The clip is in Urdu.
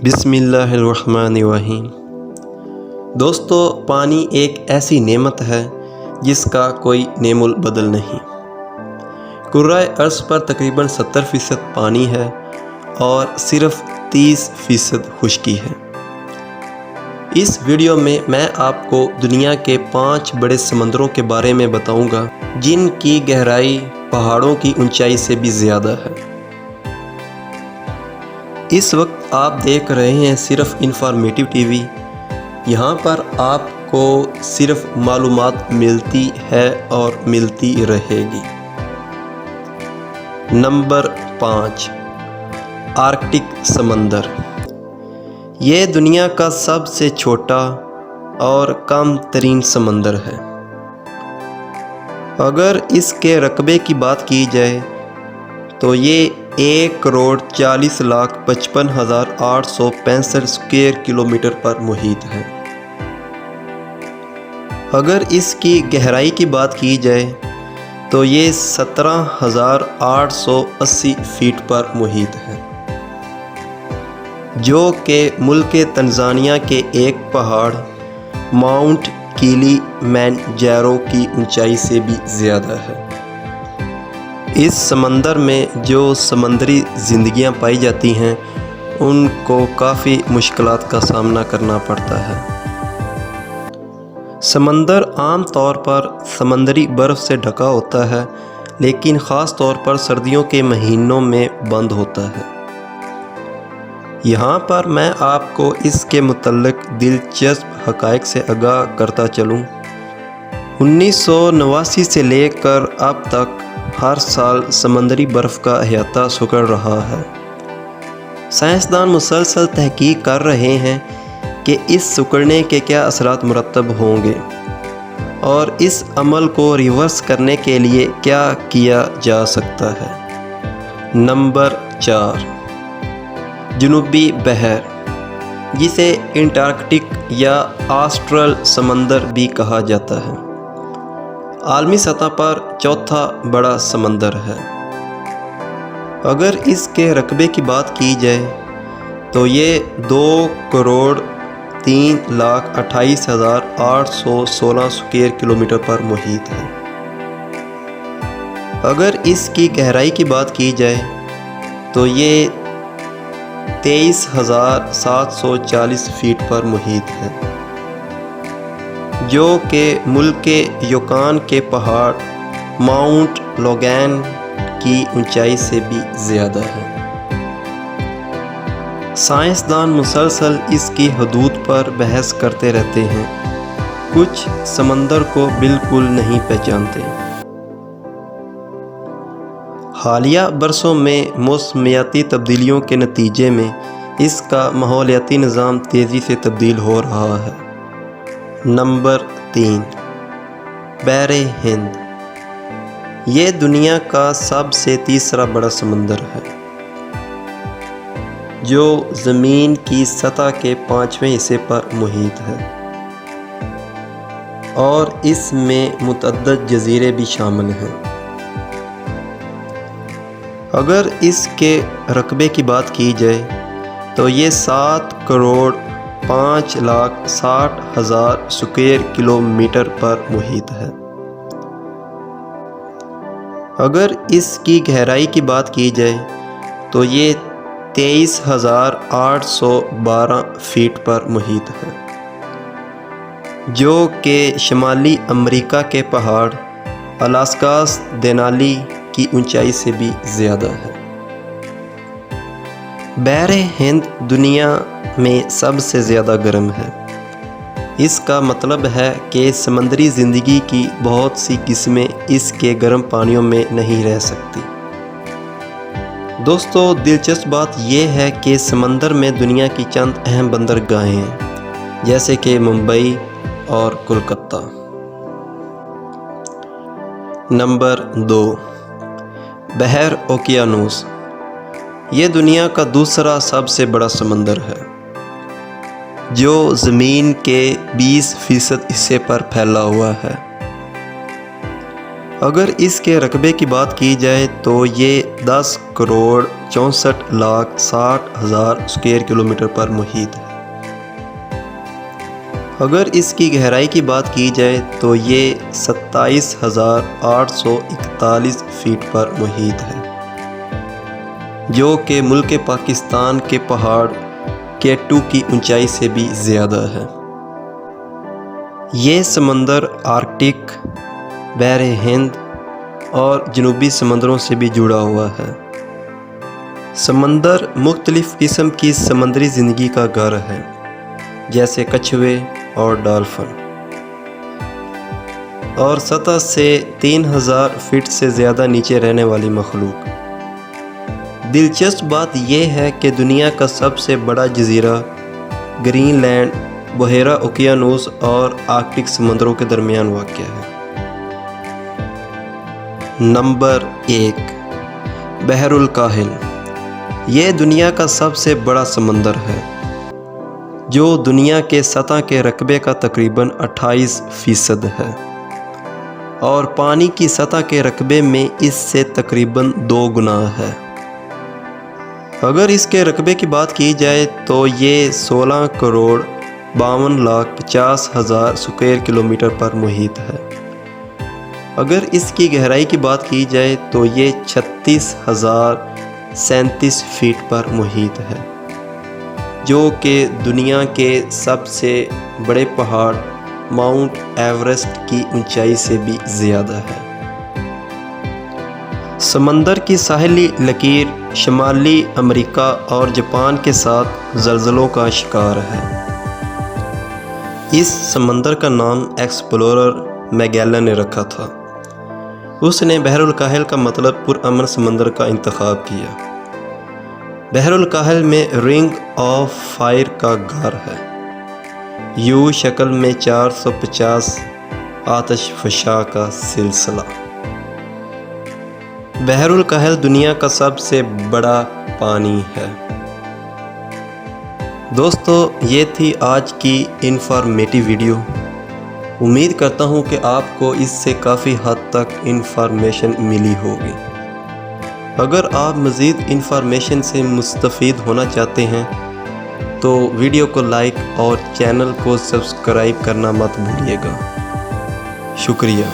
بسم اللہ الرحمن الرحیم۔ دوستو، پانی ایک ایسی نعمت ہے جس کا کوئی نعم البدل نہیں۔ کرۂ ارض پر تقریباً 70% پانی ہے اور صرف 30% خشکی ہے۔ اس ویڈیو میں میں آپ کو دنیا کے 5 بڑے سمندروں کے بارے میں بتاؤں گا جن کی گہرائی پہاڑوں کی اونچائی سے بھی زیادہ ہے۔ اس وقت آپ دیکھ رہے ہیں صرف انفارمیٹو ٹی وی۔ یہاں پر آپ کو صرف معلومات ملتی ہے اور ملتی رہے گی۔ نمبر 5، آرکٹک سمندر۔ یہ دنیا کا سب سے چھوٹا اور کم ترین سمندر ہے۔ اگر اس کے رقبے کی بات کی جائے تو یہ 1,40,55,865 اسکوائر کلومیٹر پر محیط ہے۔ اگر اس کی گہرائی کی بات کی جائے تو یہ 17,880 فیٹ پر محیط ہے، جو کہ ملک تنزانیہ کے ایک پہاڑ ماؤنٹ کیلی مانجارو کی اونچائی سے بھی زیادہ ہے۔ اس سمندر میں جو سمندری زندگیاں پائی جاتی ہیں ان کو کافی مشکلات کا سامنا کرنا پڑتا ہے۔ سمندر عام طور پر سمندری برف سے ڈھکا ہوتا ہے، لیکن خاص طور پر سردیوں کے مہینوں میں بند ہوتا ہے۔ یہاں پر میں آپ کو اس کے متعلق دلچسپ حقائق سے آگاہ کرتا چلوں۔ 1989 سے لے کر اب تک ہر سال سمندری برف کا احاطہ سکڑ رہا ہے۔ سائنسدان مسلسل تحقیق کر رہے ہیں کہ اس سکڑنے کے کیا اثرات مرتب ہوں گے اور اس عمل کو ریورس کرنے کے لیے کیا کیا جا سکتا ہے۔ نمبر 4، جنوبی بحر، جسے انٹارکٹک یا آسٹرل سمندر بھی کہا جاتا ہے، عالمی سطح پر چوتھا بڑا سمندر ہے۔ اگر اس کے رقبے کی بات کی جائے تو یہ 2,03,28,816 اسکوائر کلومیٹر پر محیط ہے۔ اگر اس کی گہرائی کی بات کی جائے تو یہ 23,740 فیٹ پر محیط ہے، جو کہ ملک یوکان کے پہاڑ ماؤنٹ لوگان کی اونچائی سے بھی زیادہ ہے۔ سائنسدان مسلسل اس کی حدود پر بحث کرتے رہتے ہیں، کچھ سمندر کو بالکل نہیں پہچانتے۔ حالیہ برسوں میں موسمیاتی تبدیلیوں کے نتیجے میں اس کا ماحولیاتی نظام تیزی سے تبدیل ہو رہا ہے۔ نمبر 3، بحر ہند۔ یہ دنیا کا سب سے تیسرا بڑا سمندر ہے، جو زمین کی سطح کے 5ویں حصے پر محیط ہے، اور اس میں متعدد جزیرے بھی شامل ہیں۔ اگر اس کے رقبے کی بات کی جائے تو یہ 7,05,60,000 اسکوائر کلومیٹر پر محیط ہے۔ اگر اس کی گہرائی کی بات کی جائے تو یہ 23,812 فیٹ پر محیط ہے، جو کہ شمالی امریکہ کے پہاڑ الاسکاس دینالی کی اونچائی سے بھی زیادہ ہے۔ بحر ہند دنیا میں سب سے زیادہ گرم ہے۔ اس کا مطلب ہے کہ سمندری زندگی کی بہت سی قسمیں اس کے گرم پانیوں میں نہیں رہ سکتی۔ دوستو، دلچسپ بات یہ ہے کہ سمندر میں دنیا کی چند اہم بندرگاہیں ہیں، جیسے کہ ممبئی اور کولکتہ۔ نمبر 2، بحر اوقیانوس۔ یہ دنیا کا دوسرا سب سے بڑا سمندر ہے، جو زمین کے 20% حصے پر پھیلا ہوا ہے۔ اگر اس کے رقبے کی بات کی جائے تو یہ 10,64,60,000 اسکوائر کلومیٹر پر محیط ہے۔ اگر اس کی گہرائی کی بات کی جائے تو یہ 27,841 فیٹ پر محیط ہے، جو کہ ملک پاکستان کے پہاڑ K2 کی اونچائی سے بھی زیادہ ہے۔ یہ سمندر آرکٹک، بحر ہند اور جنوبی سمندروں سے بھی جڑا ہوا ہے۔ سمندر مختلف قسم کی سمندری زندگی کا گھر ہے، جیسے کچھوے اور ڈالفن، اور سطح سے 3,000 فٹ سے زیادہ نیچے رہنے والی مخلوق۔ دلچسپ بات یہ ہے کہ دنیا کا سب سے بڑا جزیرہ گرین لینڈ بحیرہ اوقیانوس اور آرکٹک سمندروں کے درمیان واقع ہے۔ نمبر 1، بحر الکاہل۔ یہ دنیا کا سب سے بڑا سمندر ہے، جو دنیا کے سطح کے رقبے کا تقریباً 28% ہے، اور پانی کی سطح کے رقبے میں اس سے تقریباً 2 گنا ہے۔ اگر اس کے رقبے کی بات کی جائے تو یہ 16,52,50,000 اسکوائر کلومیٹر پر محیط ہے۔ اگر اس کی گہرائی کی بات کی جائے تو یہ 36,037 فیٹ پر محیط ہے، جو کہ دنیا کے سب سے بڑے پہاڑ ماؤنٹ ایورسٹ کی اونچائی سے بھی زیادہ ہے۔ سمندر کی ساحلی لکیر شمالی امریکہ اور جاپان کے ساتھ زلزلوں کا شکار ہے۔ اس سمندر کا نام ایکسپلورر میگیلن نے رکھا تھا۔ اس نے بحر الکاہل کا مطلب پرامن سمندر کا انتخاب کیا۔ بحر الکاہل میں رنگ آف فائر کا گھر ہے، یو شکل میں 450 آتش فشاں کا سلسلہ۔ بحر الکاہل دنیا کا سب سے بڑا پانی ہے۔ دوستو، یہ تھی آج کی انفارمیٹیو ویڈیو۔ امید کرتا ہوں کہ آپ کو اس سے کافی حد تک انفارمیشن ملی ہوگی۔ اگر آپ مزید انفارمیشن سے مستفید ہونا چاہتے ہیں تو ویڈیو کو لائک اور چینل کو سبسکرائب کرنا مت بھولیے گا۔ شکریہ۔